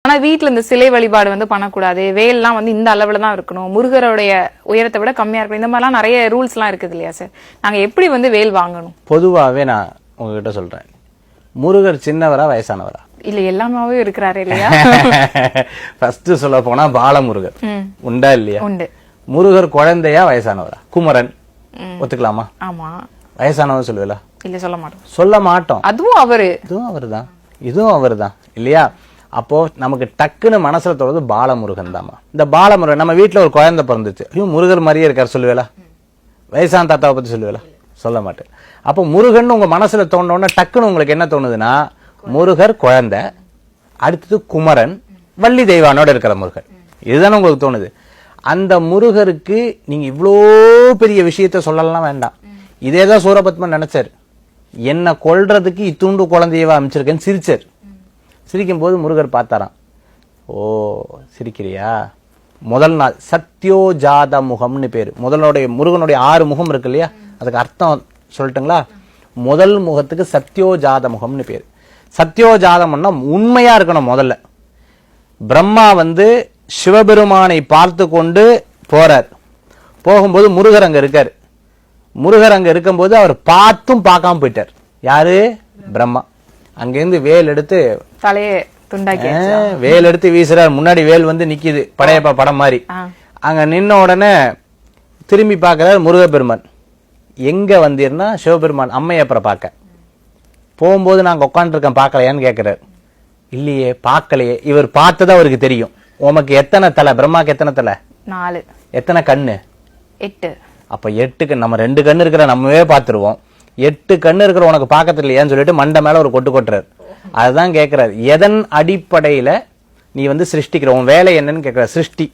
ஆனா வீட்டுல இந்த சிலை வழிபாடு வந்து பண்ணக்கூடாது, வேல்லாம் வந்து இந்த அளவுல தான் இருக்கணும், முருகருடைய உயரத்தை விட கம்மியா இருக்கணும், இந்த மாதிரிலாம் நிறைய ரூல்ஸ் எல்லாம் இருக்குது இல்லையா சார்? நாங்க எப்படி வந்து வேல் வாங்கணும்? பொதுவாவே நான் உங்ககிட்ட சொல்றேன், முருகர் சின்னவரா வயசானவரா? இல்ல எல்லாமே இருக்கிறாரு இல்லையா? ஃபர்ஸ்ட் சொல்ல போனா பாலமுருகர் உண்டா இல்லையா? உண்டு. முருகர் குழந்தையா வயசானவரா? குமரன் ஒத்துக்கலாமா? ஆமா. வயசானவர் சொல்லுவீங்களா? இல்ல சொல்ல மாட்டோம். சொல்ல மாட்டோம். அதுவும் அவரு, இதுவும் அவர்தான், இதுவும் அவர்தான் இல்லையா? அப்போ நமக்கு டக்குன்னு மனசுல தோறது பாலமுருகன் தாமா. இந்த பாலமுருகன் நம்ம வீட்டுல ஒரு குழந்தை பிறந்துச்சு, ஐயோ முருகர் மாதிரியே இருக்காரு சொல்லுவேலா? வயசான தாத்தாவை பத்தி சொல்லுவேலா? சொல்ல மாட்டேன். அப்போ முருகன் உங்க மனசுல தோணுன டக்குன்னு உங்களுக்கு என்ன தோணுதுன்னா, முருகர் குழந்தை, அடுத்தது குமரன், வள்ளி தெய்வானோட இருக்கிற முருகன், இதுதானே உங்களுக்கு தோணுது. அந்த முருகருக்கு நீங்க இவ்வளோ பெரிய விஷயத்த சொல்லலாம் வேண்டாம். இதேதான் சூரபத்மன் நினைச்சாரு, என்ன கொல்றதுக்கு இத்துண்டு குழந்தையவா அமைச்சிருக்கேன்னு சிரிச்சார். சிரிக்கும் போது முருகர் பார்த்தாராம், ஓ சிரிக்கிறியா? முதல் நாள் சத்யோஜாத முகம்னு பேரு. முதலுடைய முருகனுடைய 6 முகம் இருக்கு இல்லையா, அதுக்கு அர்த்தம் சொல்லட்டுங்களா? முதல் முகத்துக்கு சத்யோஜாத முகம்னு பேரு. சத்யோஜாதம்னா உண்மையா இருக்கணும். முதல்ல பிரம்மா வந்து சிவபெருமானை பார்த்து கொண்டு போறார். போகும்போது முருகர் அங்க இருக்காரு. முருகர் அங்க இருக்கும்போது அவர் பார்த்தும் பார்க்காம போயிட்டார். யாரு? பிரம்மா. அங்கிருந்து வேல் எடுத்து தலையே துண்டாக்கி வேல் எடுத்து வீசுறார். முன்னாடி வேல் வந்து நிக்குது, படையப்பா படம் மாதிரி. அங்க நின்ன உடனே திரும்பி பார்க்கிறார் முருகப்பெருமான். எங்க வந்தீர்னா சிவபெருமான் அம்மையப்பரை பார்க்க. போகும்போது நாங்க உட்காந்துருக்கேன் பார்க்கலையான்னு கேட்கிறார். இல்லையே பார்க்கலையே. இவர் பார்த்ததா அவருக்கு தெரியும். உமக்கு எத்தனை தலை? பிரம்மாக்கு எத்தனை தலை? 4. எத்தனை கண்ணு? 8. அப்ப 8 கண். நம்ம 2 கண்ணு இருக்கிற நம்மவே பார்த்துருவோம். 8 கண்ணு இருக்கிற உனக்கு பார்க்கறது இல்லையான்னு சொல்லிட்டு மண்டை மேல ஒரு கொட்டு கொட்டுறாரு. அதுதான் கேட்கிறாரு, எதன் அடிப்படையில நீ வந்து சிருஷ்டிக்கிற, உன் வேலை என்னன்னு கேட்கிற. சிருஷ்டி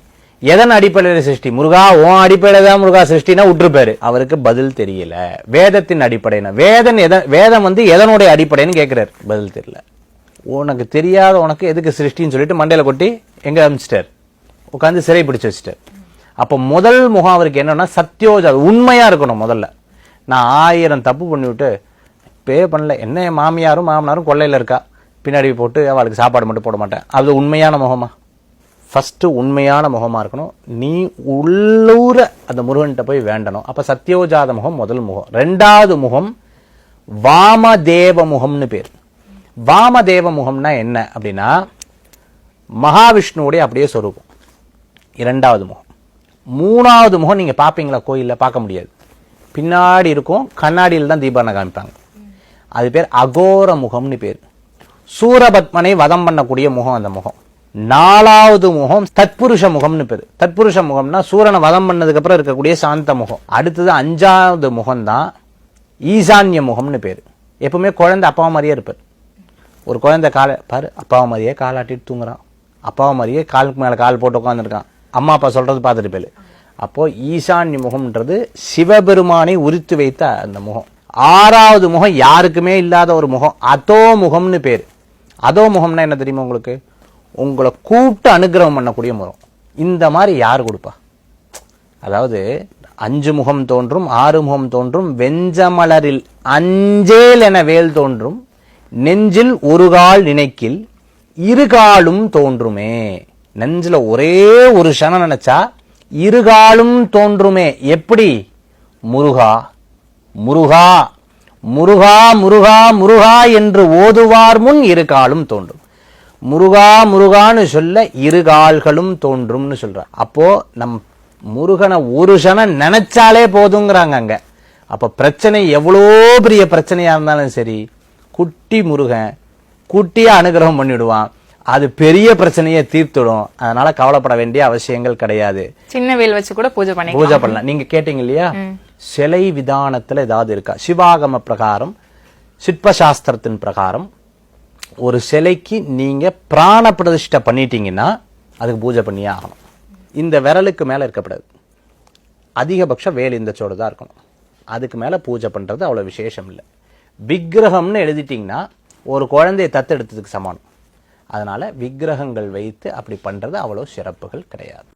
எதன் அடிப்படையில சிருஷ்டி? முருகா உன் அடிப்படையில தான் முருகா சிருஷ்டினா விட்டுருப்பாரு. அவருக்கு பதில் தெரியல. வேதத்தின் அடிப்படையின வேதம் வந்து எதனுடைய அடிப்படைன்னு கேட்கிறாரு. பதில் தெரியல. உனக்கு தெரியாத உனக்கு எதுக்கு சிருஷ்டின்னு சொல்லிட்டு மண்டையில கொட்டி எங்க அமைச்சிட்டார், உட்காந்து சிறை பிடிச்சு வச்சுட்டார். அப்ப முதல் முகம் அவருக்கு என்னன்னா சத்யோஜா, உண்மையா இருக்கணும். முதல்ல நான் 1000 தப்பு பண்ணிவிட்டு பே பண்ணல, என்ன என் மாமியாரும் மாமனாரும் கொள்ளையில இருக்கா, பின்னாடி போட்டு அவளுக்கு சாப்பாடு மட்டும் போட மாட்டேன், அது உண்மையான முகமா? ஃபர்ஸ்ட் உண்மையான முகமா இருக்கணும். நீ உள்ளூர அந்த முருகன்கிட்ட போய் வேண்டணும். அப்ப சத்யோஜாத முகம் முதல் முகம். 2வது முகம் வாமதேவ முகம்னு பேர். வாமதேவ முகம்னா என்ன அப்படின்னா, மகாவிஷ்ணுவுடைய அப்படியே சொரூபம் 2வது முகம். 3வது முகம் நீங்க பாப்பீங்களா? கோயில்ல பார்க்க முடியாது, பின்னாடி இருக்கும், கண்ணாடியில் தான் தீபாவளி காமிப்பாங்க. அது பேர் அகோர முகம்னு பேர். சூரபத்மனை வதம் பண்ணக்கூடிய முகம் அந்த முகம். 4வது முகம் தத்புருஷ முகம்னு பேரு. தத்புருஷ முகம்னா சூரனை வதம் பண்ணதுக்கு அப்புறம் இருக்கக்கூடிய சாந்த முகம். அடுத்தது 5வது முகம் தான் ஈசான்ய முகம்னு பேரு. எப்பவுமே குழந்தை அப்பாவை மாதிரியே இருப்பார். ஒரு குழந்தை காலை பாரு, அப்பாவை மாதிரியே காலாட்டிட்டு தூங்குறான், அப்பாவை மாதிரியே காலுக்கு மேல கால் போட்டு உட்காந்துருக்கான், அம்மா அப்பா சொல்றது பார்த்துட்டு போயிரு. அப்போ ஈசான்ய முகம்ன்றது சிவபெருமானை உரித்து வைத்த அந்த முகம். 6வது முகம் யாருக்குமே இல்லாத ஒரு முகம், அதோ முகம்னு பேரு. அதோ முகம்னா என்ன தெரியுமா உங்களுக்கு? உங்களை கூப்பிட்டு அனுகிரகம் பண்ணக்கூடிய முகம். இந்த மாதிரி யாரு கொடுப்பா? அதாவது 5 முகம் தோன்றும், 6 முகம் தோன்றும், வெஞ்சமலரில் அஞ்சேல் என வேல் தோன்றும், நெஞ்சில் ஒரு கால் நினைக்கில் இருகாலும் தோன்றுமே. நெஞ்சில ஒரே ஒரு சனம் நினைச்சா இருகாலும் தோன்றுமே. எப்படி? முருகா முருகா முருகா முருகா முருகா என்று ஓதுவார் முன் இருகாலும் தோன்றும். முருகா முருகான்னு சொல்ல இருகால்களும் தோன்றும்னு சொல்ற. அப்போ நம் முருகனை ஒரு சனம் நினைச்சாலே போதுங்கிறாங்க அங்க. அப்ப பிரச்சனை எவ்வளோ பெரிய பிரச்சனையா இருந்தாலும் சரி, குட்டி முருகன் குட்டியா அனுகிரகம் பண்ணிடுவான், அது பெரிய பிரச்சனையை தீர்த்துடும். அதனால கவலைப்பட வேண்டிய அவசியங்கள் கிடையாது. சின்ன வேல் வச்சு கூட பூஜை பண்ணலாம். நீங்க கேட்டீங்க இல்லையா, சிலை விதானத்துல ஏதாவது இருக்கா? சிவாகம பிரகாரம், சிற்பசாஸ்திரத்தின் பிரகாரம் ஒரு சிலைக்கு நீங்க பிராண பிரதிஷ்டை பண்ணிட்டீங்கன்னா அதுக்கு பூஜை பண்ணியே ஆகணும். இந்த விரலுக்கு மேல இருக்கக்கூடாது. அதிகபட்ச வேல் இந்த சோடு தான் இருக்கணும். அதுக்கு மேல பூஜை பண்றது அவ்வளவு விசேஷம் இல்லை. விக்கிரகம்னு எழுதிட்டீங்கன்னா ஒரு குழந்தையை தத்தெடுத்ததுக்கு சமானம். அதனால விக்கிரகங்கள் வைத்து அப்படி பண்றது அவ்வளவு சிறப்புகள் கிடையாது.